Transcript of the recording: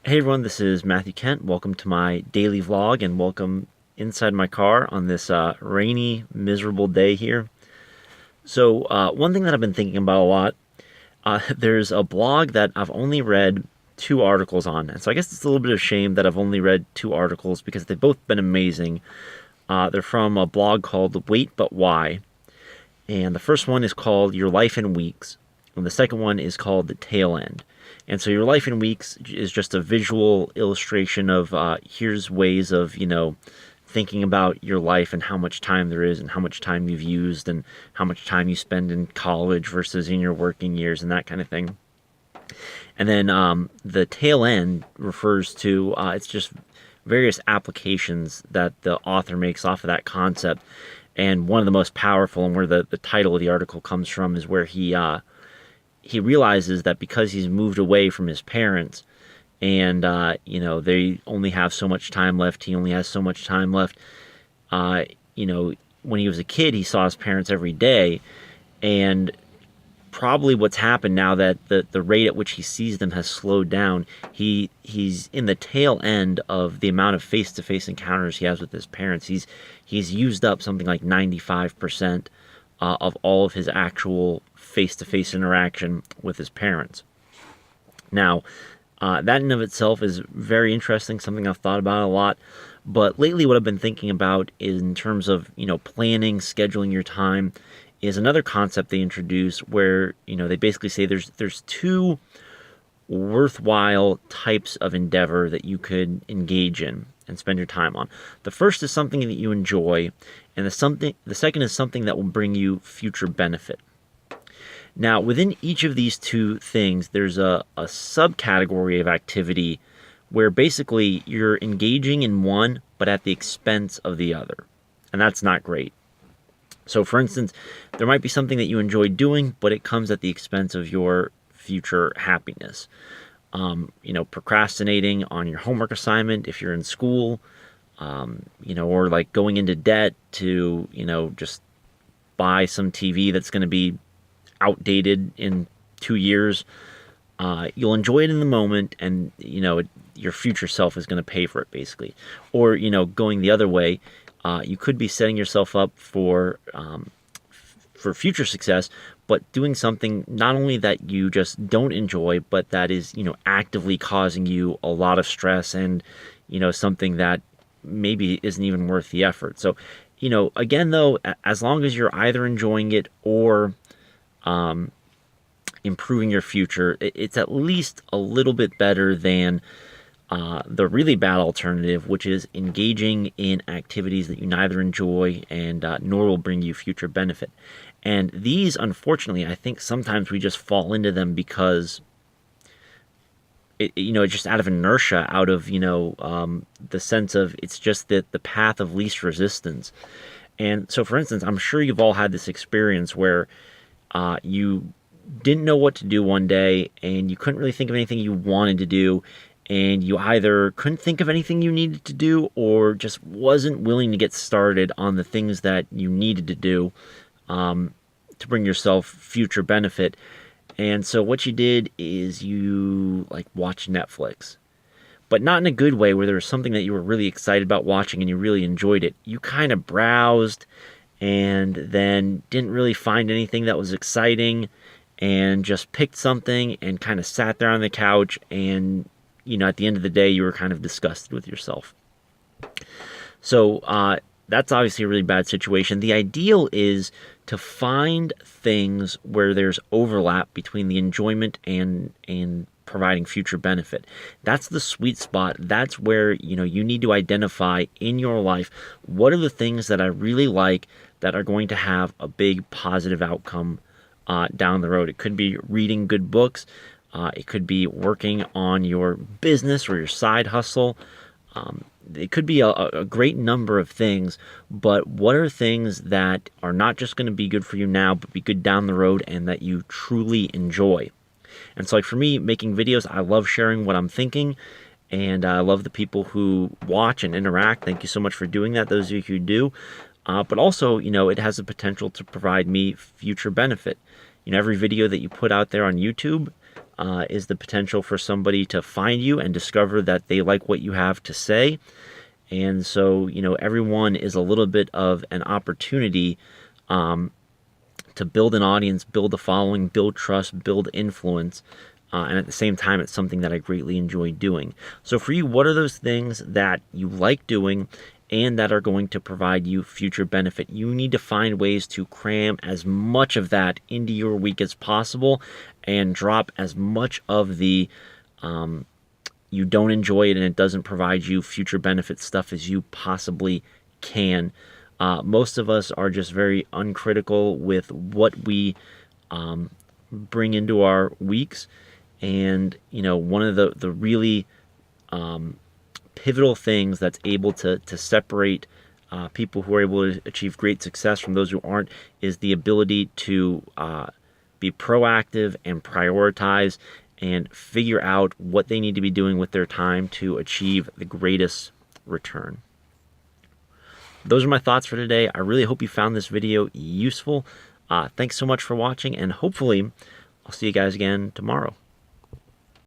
Hey everyone, this is Matthew Kent. Welcome to my daily vlog and welcome inside my car on this rainy, miserable day here. So one thing that I've been thinking about a lot, there's a blog that I've only read two articles on. And so I guess it's a little bit of shame that I've only read two articles because they've both been amazing. They're from a blog called Wait But Why. And the first one is called Your Life in Weeks. And the second one is called The Tail End. And so Your Life in Weeks is just a visual illustration of here's ways of, thinking about your life and how much time there is and how much time you've used and how much time you spend in college versus in your working years and that kind of thing. And then the tail end refers to, it's just various applications that the author makes off of that concept. And one of the most powerful, and where the title of the article comes from, is where he realizes that because he's moved away from his parents and they only have so much time left, he only has so much time left. When he was a kid, he saw his parents every day, and probably what's happened now that the rate at which he sees them has slowed down, he's in the tail end of the amount of face-to-face encounters he has with his parents. He's used up something like 95% of all of his actual face-to-face interaction with his parents. Now, that in of itself is very interesting, something I've thought about a lot. But lately what I've been thinking about is in terms of, planning, scheduling your time, is another concept they introduce where, they basically say there's two worthwhile types of endeavor that you could engage in and spend your time on. The first is something that you enjoy, and the second is something that will bring you future benefit. Now, within each of these two things, there's a subcategory of activity where basically you're engaging in one, but at the expense of the other. And that's not great. So, for instance, there might be something that you enjoy doing, but it comes at the expense of your future happiness. Procrastinating on your homework assignment if you're in school, or like going into debt to, just buy some TV that's going to be outdated in 2 years. You'll enjoy it in the moment, and your future self is going to pay for it, basically. Or going the other way, you could be setting yourself up for future success, but doing something not only that you just don't enjoy, but that is actively causing you a lot of stress and something that maybe isn't even worth the effort. So again, though, as long as you're either enjoying it or improving your future, it's at least a little bit better than the really bad alternative, which is engaging in activities that you neither enjoy and nor will bring you future benefit. And these, unfortunately, I think sometimes we just fall into them because it's just out of inertia, out of the sense of it's just the path of least resistance. And so, for instance, I'm sure you've all had this experience where you didn't know what to do one day and you couldn't really think of anything you wanted to do, and you either couldn't think of anything you needed to do or just wasn't willing to get started on the things that you needed to do to bring yourself future benefit. And so what you did is you watched Netflix, but not in a good way where there was something that you were really excited about watching and you really enjoyed it. You kind of browsed and then didn't really find anything that was exciting and just picked something and kind of sat there on the couch, and at the end of the day you were kind of disgusted with yourself. So that's obviously a really bad situation. The ideal is to find things where there's overlap between the enjoyment and providing future benefit. That's the sweet spot. That's where you need to identify in your life what are the things that I really like that are going to have a big positive outcome down the road. It could be reading good books. It could be working on your business or your side hustle. It could be a great number of things, but what are things that are not just going to be good for you now, but be good down the road and that you truly enjoy? And so for me, making videos, I love sharing what I'm thinking, and I love the people who watch and interact. Thank you so much for doing that, those of you who do. But also, it has the potential to provide me future benefit. Every video that you put out there on YouTube, is the potential for somebody to find you and discover that they like what you have to say. And so, everyone is a little bit of an opportunity to build an audience, build a following, build trust, build influence. And at the same time, it's something that I greatly enjoy doing. So for you, what are those things that you like doing and that are going to provide you future benefit? You need to find ways to cram as much of that into your week as possible and drop as much of the you don't enjoy it and it doesn't provide you future benefit stuff as you possibly can. Most of us are just very uncritical with what we bring into our weeks. And, one of the really pivotal things that's able to separate people who are able to achieve great success from those who aren't is the ability to be proactive and prioritize and figure out what they need to be doing with their time to achieve the greatest return. Those are my thoughts for today. I really hope you found this video useful. Thanks so much for watching, and hopefully I'll see you guys again tomorrow.